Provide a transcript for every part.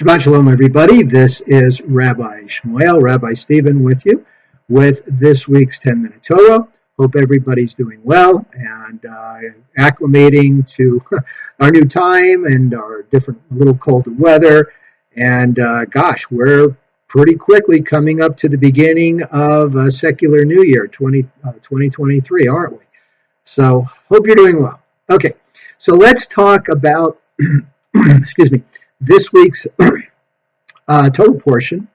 Shabbat Shalom, everybody. This is Rabbi Shmuel, Rabbi Stephen with you with this week's 10-Minute Torah. Hope everybody's doing well and acclimating to our new time and our different, little colder weather. And we're pretty quickly coming up to the beginning of a secular New Year, 2023, aren't we? So hope you're doing well. Okay, so let's talk about, excuse me, this week's Torah portion,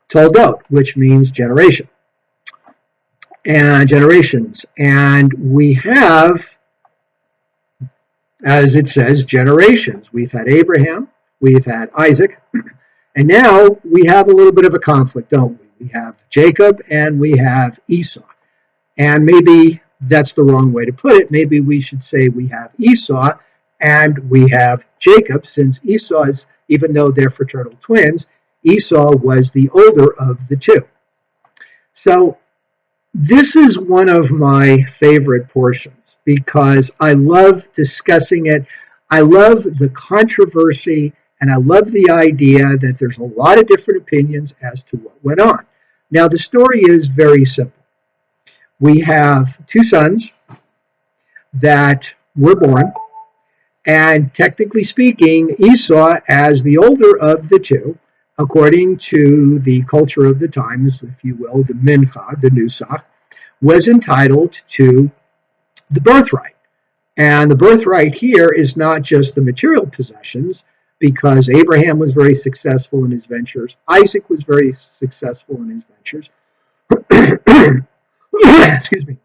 Toldot, which means generation and generations. And we have, as it says, generations. We've had Abraham, we've had Isaac, and now we have a little bit of a conflict, don't we? We have Jacob and we have Esau. And maybe that's the wrong way to put it. Maybe we should say we have Esau and we have Jacob, since Esau is, even though they're fraternal twins, Esau was the older of the two. So this is one of my favorite portions because I love discussing it. I love the controversy, and I love the idea that there's a lot of different opinions as to what went on. Now, the story is very simple. We have two sons that were born, and technically speaking, Esau, as the older of the two, according to the culture of the times, if you will, the mincha, the nusach, was entitled to the birthright. And the birthright here is not just the material possessions, because Abraham was very successful in his ventures. Isaac was very successful in his ventures. Excuse me.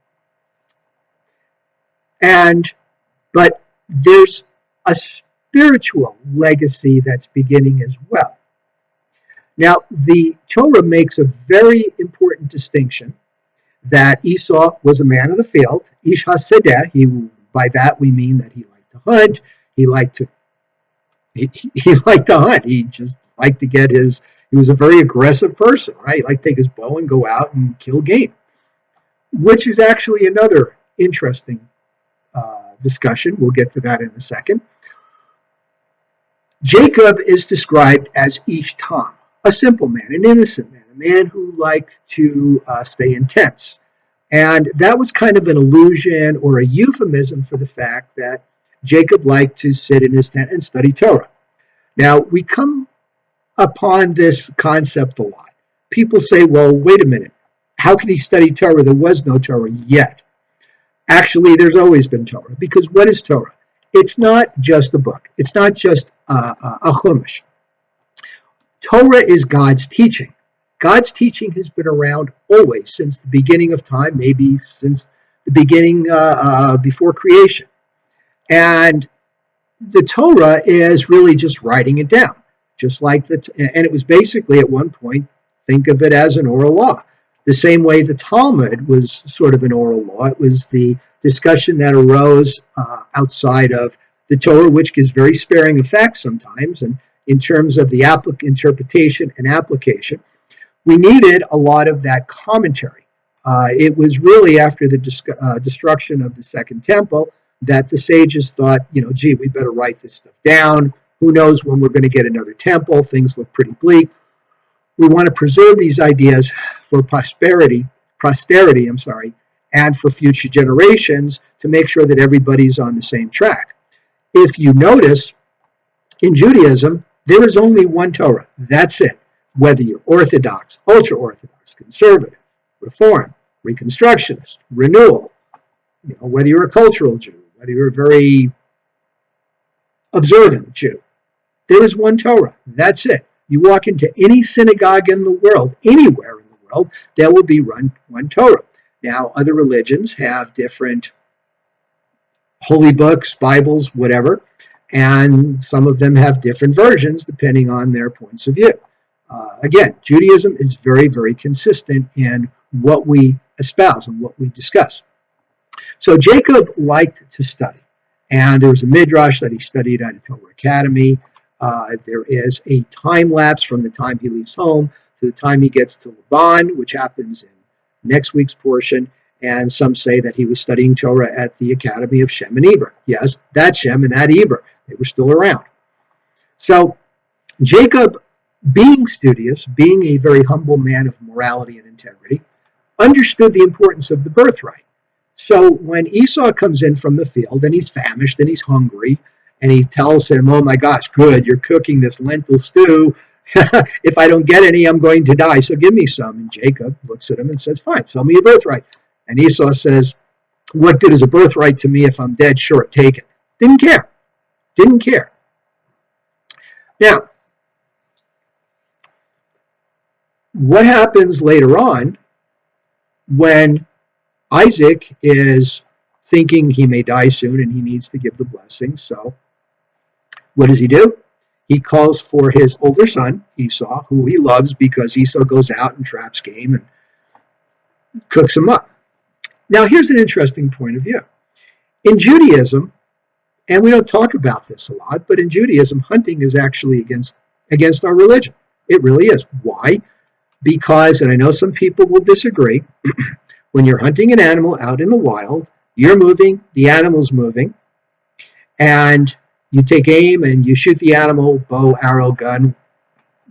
But there's a spiritual legacy that's beginning as well. Now, the Torah makes a very important distinction that Esau was a man of the field, Ish HaSedeh. By that we mean that he liked to hunt. He liked to hunt. He just liked to get he was a very aggressive person, right? He liked to take his bow and go out and kill game, which is actually another interesting discussion. We'll get to that in a second. Jacob is described as Ish Tam, a simple man, an innocent man, a man who liked to stay in tents. And that was kind of an allusion or a euphemism for the fact that Jacob liked to sit in his tent and study Torah. Now, we come upon this concept a lot. People say, well, wait a minute. How can he study Torah? There was no Torah yet. Actually, there's always been Torah, because what is Torah? It's not just a book. It's not just a chumash. Torah is God's teaching. God's teaching has been around always, since the beginning of time, maybe since the beginning before creation. And the Torah is really just writing it down, just like and it was basically at one point, think of it as an oral law. The same way the Talmud was sort of an oral law. It was the discussion that arose outside of the Torah, which is very sparing of facts sometimes, and in terms of the interpretation and application, we needed a lot of that commentary. It was really after the destruction of the Second Temple that the sages thought, we better write this stuff down. Who knows when we're going to get another temple? Things look pretty bleak. We want to preserve these ideas for posterity, and for future generations to make sure that everybody's on the same track. If you notice, in Judaism, there is only one Torah. That's it. Whether you're Orthodox, ultra-Orthodox, conservative, Reform, Reconstructionist, Renewal, whether you're a cultural Jew, whether you're a very observant Jew, there is one Torah. That's it. You walk into any synagogue in the world, anywhere in the world, there will be one Torah. Now, other religions have different holy books, Bibles, whatever, and some of them have different versions depending on their points of view. Again, Judaism is very, very consistent in what we espouse and what we discuss. So Jacob liked to study, and there was a midrash that he studied at a Torah academy. There is a time lapse from the time he leaves home to the time he gets to Laban, which happens in next week's portion. And some say that he was studying Torah at the academy of Shem and Eber. Yes, that Shem and that Eber, they were still around. So Jacob being studious, being a very humble man of morality and integrity, understood the importance of the birthright. So when Esau comes in from the field and he's famished and he's hungry, and he tells him, "Oh my gosh, good, you're cooking this lentil stew. If I don't get any, I'm going to die, so give me some." And Jacob looks at him and says, "Fine, sell me your birthright." And Esau says, "What good is a birthright to me if I'm dead? Sure, take it." Didn't care. Didn't care. Now, what happens later on when Isaac is thinking he may die soon and he needs to give the blessing? So what does he do? He calls for his older son, Esau, who he loves because Esau goes out and traps game and cooks him up. Now, here's an interesting point of view. In Judaism, and we don't talk about this a lot, but in Judaism, hunting is actually against our religion. It really is. Why? Because, and I know some people will disagree, when you're hunting an animal out in the wild, you're moving, the animal's moving, and you take aim and you shoot the animal, bow, arrow, gun,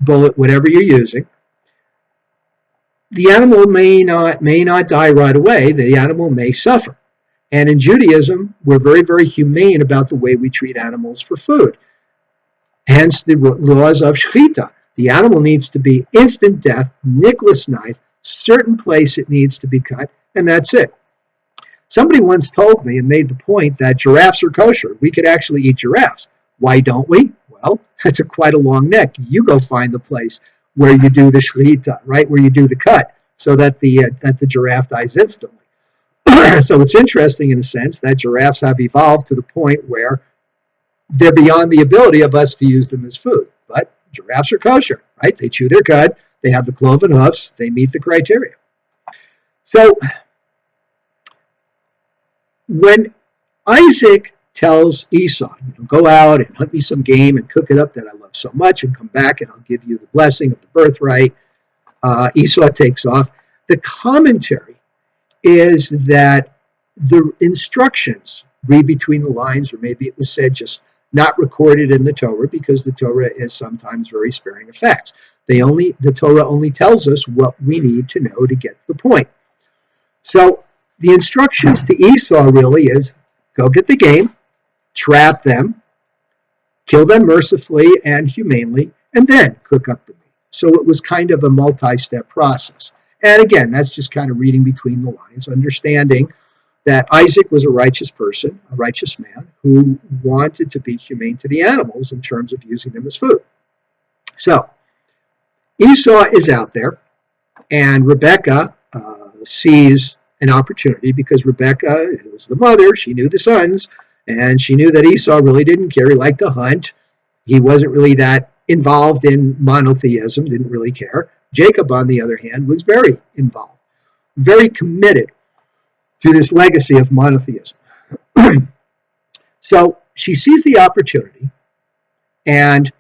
bullet, whatever you're using. The animal may not die right away. The animal may suffer. And in Judaism, we're very, very humane about the way we treat animals for food. Hence the laws of shechita. The animal needs to be instant death, nickless knife, certain place it needs to be cut, and that's it. Somebody once told me and made the point that giraffes are kosher. We could actually eat giraffes. Why don't we? Well, it's quite a long neck. You go find the place where you do the shechita, right, where you do the cut, so that the giraffe dies instantly. So it's interesting in a sense that giraffes have evolved to the point where they're beyond the ability of us to use them as food. But giraffes are kosher, right? They chew their cud, they have the cloven hoofs, they meet the criteria. So when Isaac tells Esau, go out and hunt me some game and cook it up that I love so much and come back and I'll give you the blessing of the birthright, Esau takes off. The commentary is that the instructions, read between the lines, or maybe it was said just not recorded in the Torah, because the Torah is sometimes very sparing of facts. The Torah only tells us what we need to know to get the point. So the instructions to Esau really is, go get the game, trap them, kill them mercifully and humanely, and then cook up the meat. So it was kind of a multi-step process. And again, that's just kind of reading between the lines, understanding that Isaac was a righteous person, a righteous man, who wanted to be humane to the animals in terms of using them as food. So Esau is out there, and Rebekah sees an opportunity, because Rebekah was the mother, she knew the sons, and she knew that Esau really didn't care. He liked to hunt. He wasn't really that involved in monotheism, didn't really care. Jacob, on the other hand, was very involved, very committed to this legacy of monotheism. So she sees the opportunity and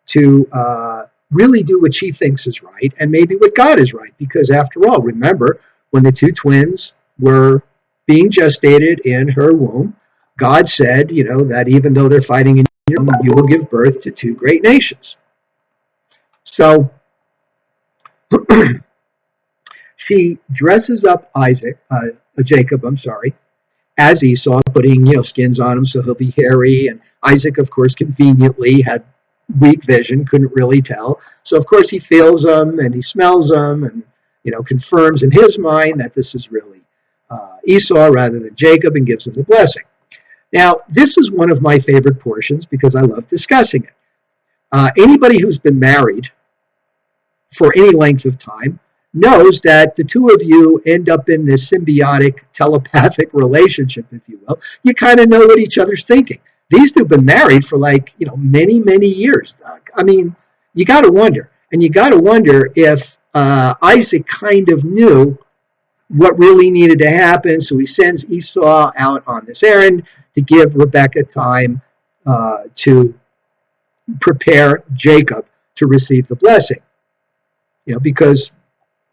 to really do what she thinks is right, and maybe what God is right, because after all, remember, when the two twins were being gestated in her womb, God said, that even though they're fighting in your womb, you will give birth to two great nations. So she dresses up Jacob, as Esau, putting skins on him so he'll be hairy. And Isaac, of course, conveniently had weak vision, couldn't really tell. So of course he feels them and he smells them, and confirms in his mind that this is really Esau rather than Jacob, and gives him the blessing. Now, this is one of my favorite portions because I love discussing it. Anybody who's been married for any length of time knows that the two of you end up in this symbiotic, telepathic relationship, if you will. You kind of know what each other's thinking. These two have been married for many, many years. I mean, you got to wonder. And you got to wonder if Isaac kind of knew what really needed to happen. So he sends Esau out on this errand to give Rebekah time to prepare Jacob to receive the blessing. Because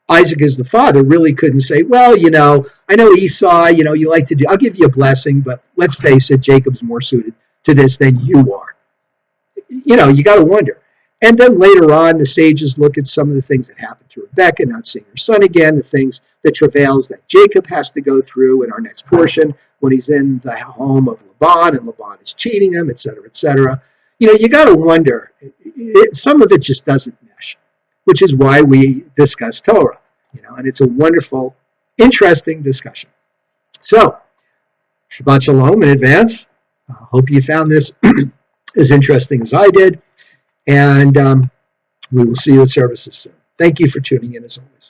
Isaac, as the father, really couldn't say, well, I know Esau, you like to do, I'll give you a blessing, but let's face it, Jacob's more suited to this than you are. You got to wonder. And then later on, the sages look at some of the things that happened to Rebekah, not seeing her son again, the things, the travails that Jacob has to go through in our next portion when he's in the home of Laban and Laban is cheating him, et cetera, et cetera. You got to wonder, some of it just doesn't mesh, which is why we discuss Torah, and it's a wonderful, interesting discussion. So, Shabbat Shalom in advance. Hope you found this as interesting as I did. And we will see you at services soon. Thank you for tuning in as always.